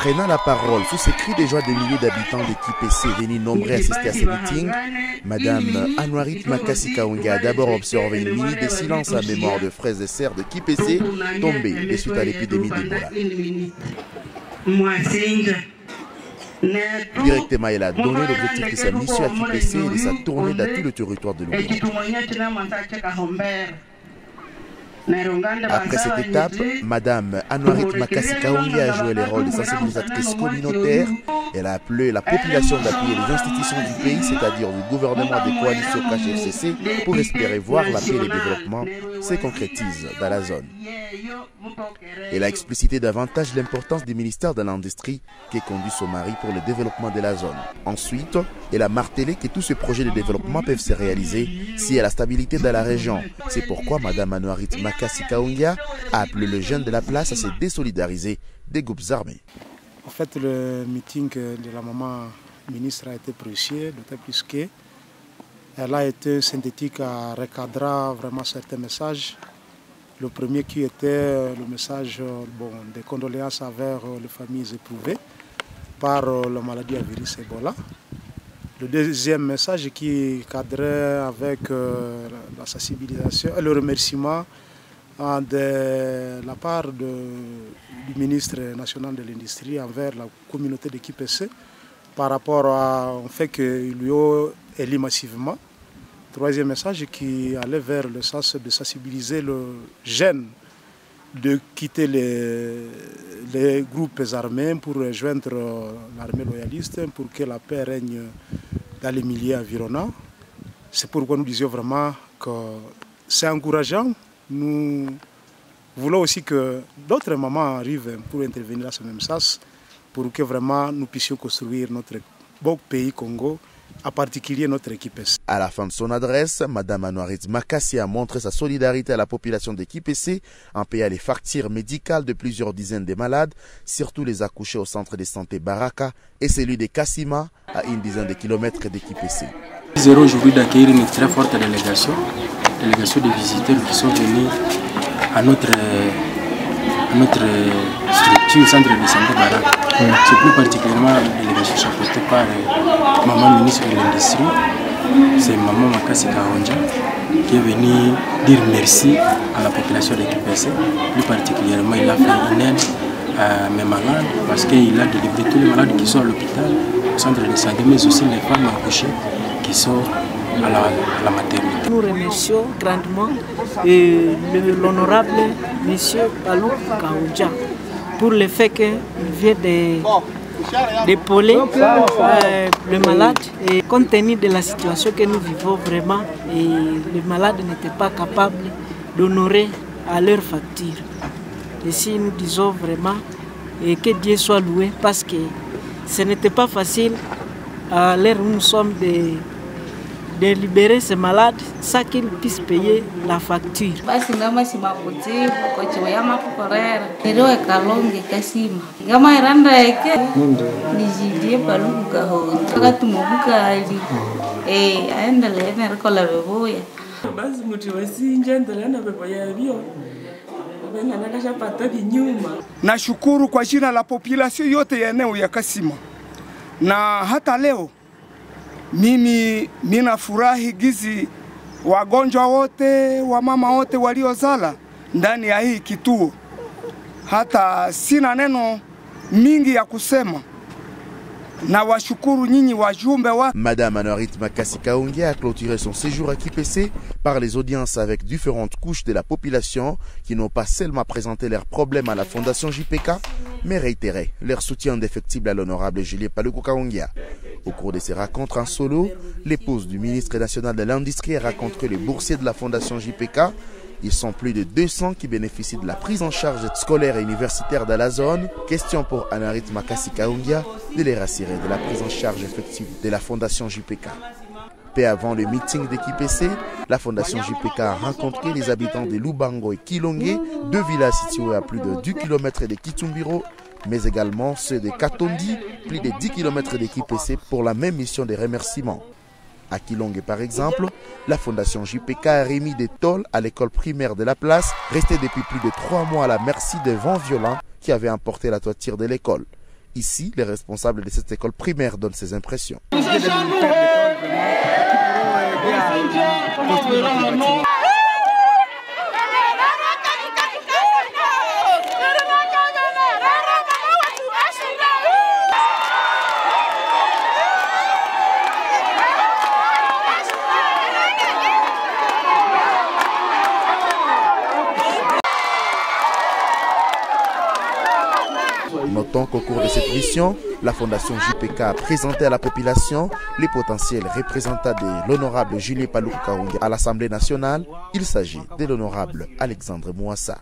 Prenant la parole sous ces cris de joie des milliers d'habitants de KIPC venus nombreux assister à ce meeting, Madame Anouarit Makassi Kaongia a d'abord observé une minute de silence à mémoire de frères et sœurs de KIPC tombés de suite à l'épidémie d'Ebola. Directement, elle a donné l'objectif de sa mission à KIPC et de sa tournée dans tout le territoire de l'Ouganda. Après cette étape, Madame Anouarit Makassi Kaongia a joué le rôle de sensibilisatrice communautaire. Elle a appelé la population d'appuyer les institutions du pays, c'est-à-dire du gouvernement des coalitions KHFCC, pour espérer voir la paix et le développement se concrétisent dans la zone. Elle a explicité davantage l'importance du ministère de l'Industrie qui conduit son mari pour le développement de la zone. Ensuite, elle a martelé que tous ces projets de développement peuvent se réaliser s'il y a la stabilité dans la région. C'est pourquoi Madame Anouarit Makassi Kaongia a appelé les jeunes de la place à se désolidariser des groupes armés. En fait, le meeting de la maman ministre a été précieux, d'autant plus qu'elle a été synthétique à recadrer vraiment certains messages. Le premier qui était le message des condoléances envers les familles éprouvées par la maladie à virus Ebola. Le deuxième message qui cadrait avec la sensibilisation et le remerciement de la part du ministre national de l'Industrie envers la communauté de KIPC par rapport au fait qu'il lui a élu massivement. Troisième message qui allait vers le sens de sensibiliser le jeune de quitter les groupes armés pour rejoindre l'armée loyaliste pour que la paix règne dans les milieux environnants. C'est pourquoi nous disions vraiment que c'est encourageant. Nous voulons aussi que d'autres mamans arrivent pour intervenir à ce même sens pour que vraiment nous puissions construire notre beau pays Congo, en particulier notre équipe. À la fin de son adresse, Mme Anouarit Makassi a montré sa solidarité à la population de KIPC en payant les factures médicales de plusieurs dizaines de malades, surtout les accouchés au centre de santé Baraka et celui de Kassima à une dizaine de kilomètres de KIPC. Nous sommes aujourd'hui d'accueillir une très forte délégation de visiteurs qui sont venus à notre structure, centre de santé Baraka. C'est plus particulièrement la délégation chapeautée par maman ministre de l'Industrie, c'est maman Makassi Kaongia qui est venue dire merci à la population de KIPC. Plus particulièrement, il a fait une aide à mes malades parce qu'il a délivré tous les malades qui sont à l'hôpital, au centre de santé, mais aussi les femmes accouchées qui sont à la maternité. Nous remercions grandement l'honorable monsieur Palou Kaongia pour le fait qu'il vient d'épauler le malade. Et compte tenu de la situation que nous vivons vraiment, et les malades n'étaient pas capables d'honorer à leur facture. Et si nous disons vraiment que Dieu soit loué parce que ce n'était pas facile à l'heure où nous sommes de libérer ces malades sans qu'ils puissent payer la facture. Nashukuru kwa jina la population yote ya eneo ya Kassima, na hata leo mimi ninafurahi gizi wagonjwa wote, wamama wote waliozala ndani ya hii kituo. Hata sina neno mingi ya kusema. Na washukuru nyinyi wajumbe wa. Madame Anouarit Makassi Kaongia a clôturé son séjour à KIPC par les audiences avec différentes couches de la population qui n'ont pas seulement présenté leurs problèmes à la Fondation JPK, mais réitéré leur soutien indéfectible à l'honorable Julien Paluku Kaongia. Au cours de ces rencontres en solo, l'épouse du ministre national de l'Industrie a rencontré les boursiers de la Fondation JPK. Ils sont plus de 200 qui bénéficient de la prise en charge scolaire et universitaire dans la zone. Question pour Anouarit Makassi Kaongia de les rassurer de la prise en charge effective de la Fondation JPK. Peu avant le meeting de KIPC, la Fondation JPK a rencontré les habitants de Lubango et Kilongé, deux villages situés à plus de 10 km de Kitumbiro, mais également ceux de Katondi, plus de 10 km de KIPC pour la même mission de remerciement. À Kilongé par exemple, la Fondation JPK a remis des tôles à l'école primaire de la place, restée depuis plus de 3 mois à la merci des vents violents qui avaient emporté la toiture de l'école. Ici, les responsables de cette école primaire donnent ses impressions. Notons qu'au cours de cette mission, la Fondation JPK a présenté à la population les potentiels représentants de l'honorable Julien Paluku Kahongya à l'Assemblée nationale. Il s'agit de l'honorable Alexandre Mouassa.